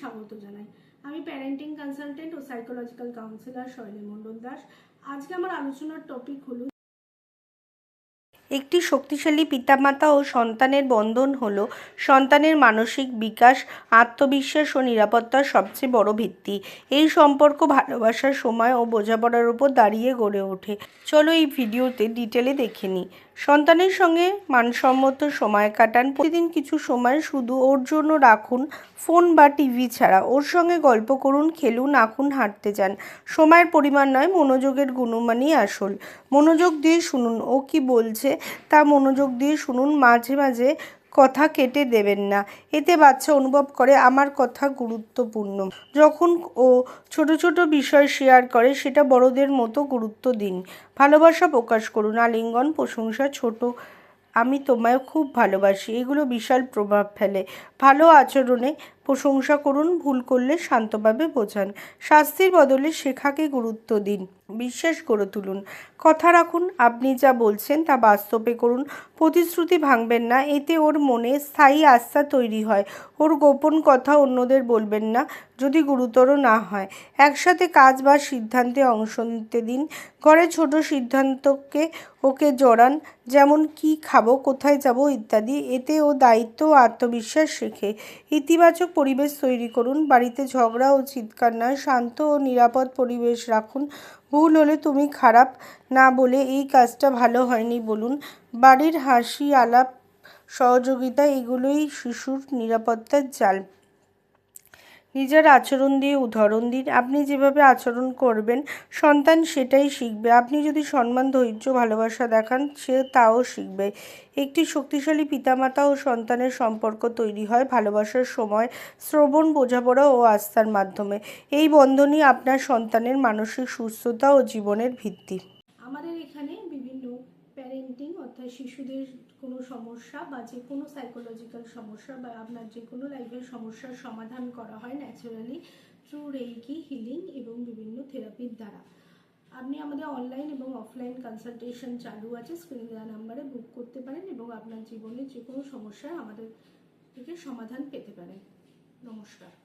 স্বাগত জানাই। আমি প্যারেন্টিং কনসালটেন্ট ও সাইকোলজিক্যাল কাউন্সিলর শৈলী মণ্ডল দাস। আজকে আমার আলোচনার টপিক হলো একটি শক্তিশালী পিতামাতা ও সন্তানের বন্ধন হল সন্তানের মানসিক বিকাশ, আত্মবিশ্বাস ও নিরাপত্তার সবচেয়ে বড় ভিত্তি। এই সম্পর্ক ভালোবাসার, সময় ও বোঝাপড়ার উপর দাঁড়িয়ে গড়ে ওঠে। চলো এই ভিডিওতে ডিটেলে দেখে নিই। সন্তানের সঙ্গে মানসম্মত সময় কাটান। প্রতিদিন কিছু সময় শুধু ওর জন্য রাখুন, ফোন বা টিভি ছাড়া। ওর সঙ্গে গল্প করুন, খেলুন, আঁকুন, হাঁটতে যান। সময়ের পরিমাণ নয়, মনোযোগের গুণমানই আসল। মনোযোগ দিয়ে শুনুন, ও কি বলছে তা মনোযোগ দিয়ে শুনুন। মাঝে মাঝে কথা কেটে দেবেন না, এতে বাচ্চা অনুভব করে আমার কথা গুরুত্বপূর্ণ। যখন ও ছোট ছোট বিষয় শেয়ার করে সেটা বড়দের মতো গুরুত্ব দিন। ভালোবাসা প্রকাশ করুন, আলিঙ্গন, প্রশংসা, ছোট আমি তোমায় খুব ভালোবাসি, এগুলো বিশাল প্রভাব ফেলে। ভালো আচরণে প্রশংসা করুন, ভুল করলে শান্তভাবে বোঝান। শাস্তির বদলে শেখাকে গুরুত্ব দিন, বিশ্বাস গড়ে তুলুন। কথা রাখুন, আপনি যা বলছেন তা বাস্তবে করুন। প্রতিশ্রুতি ভাঙবেন না, এতে ওর মনে স্থায়ী আস্থা তৈরি হয়। ওর গোপন কথা অন্যদের বলবেন না যদি গুরুতর না হয়। একসাথে কাজ বা সিদ্ধান্তে অংশ নিতে দিন। ঘরে ছোট সিদ্ধান্তকে ওকে জড়ান, যেমন কি খাবো, কোথায় যাব ইত্যাদি। এতে ও দায়িত্ব ও আত্মবিশ্বাস শেখে। ইতিবাচক পরিবেশ তৈরি করুন। বাড়িতে ঝগড়া ও চিৎকার নয়, শান্ত ও নিরাপদ পরিবেশ রাখুন। ভুল হলে তুমি খারাপ না বলে এই কাজটা ভালো হয়নি বলুন। বাড়ির হাসি, আলাপ, সহযোগিতা এগুলোই শিশুর নিরাপত্তার জাল। নিজের আচরণ দিয়ে উদাহরণ দিন। আপনি যেভাবে আচরণ করবেন সন্তান সেটাই শিখবে। আপনি যদি সম্মান, ধৈর্য, ভালোবাসা দেখান সে তাও শিখবে। একটি শক্তিশালী পিতামাতা ও সন্তানের সম্পর্ক তৈরি হয় ভালোবাসার, সময়, শ্রবণ, বোঝাপড়া ও আস্থার মাধ্যমে। এই বন্ধনই আপনার সন্তানের মানসিক সুস্থতা ও জীবনের ভিত্তি। আমাদের এখানে বিভিন্ন প্যারেন্টিং অর্থাৎ শিশুদের কোনো সমস্যা বা যে কোনো সাইকোলজিক্যাল সমস্যা বা আপনার যে কোনো লাইফের সমস্যার সমাধান করা হয় ন্যাচারালি থ্রু রেইকি, হিলিং এবং বিভিন্ন থেরাপির দ্বারা। আপনি আমাদের অনলাইন এবং অফলাইন কনসালটেশন চালু আছে, স্ক্রিনে দেওয়া নাম্বারে বুক করতে পারেন এবং আপনার জীবনের যে কোনো সমস্যায় আমাদের থেকে সমাধান পেতে পারেন। নমস্কার।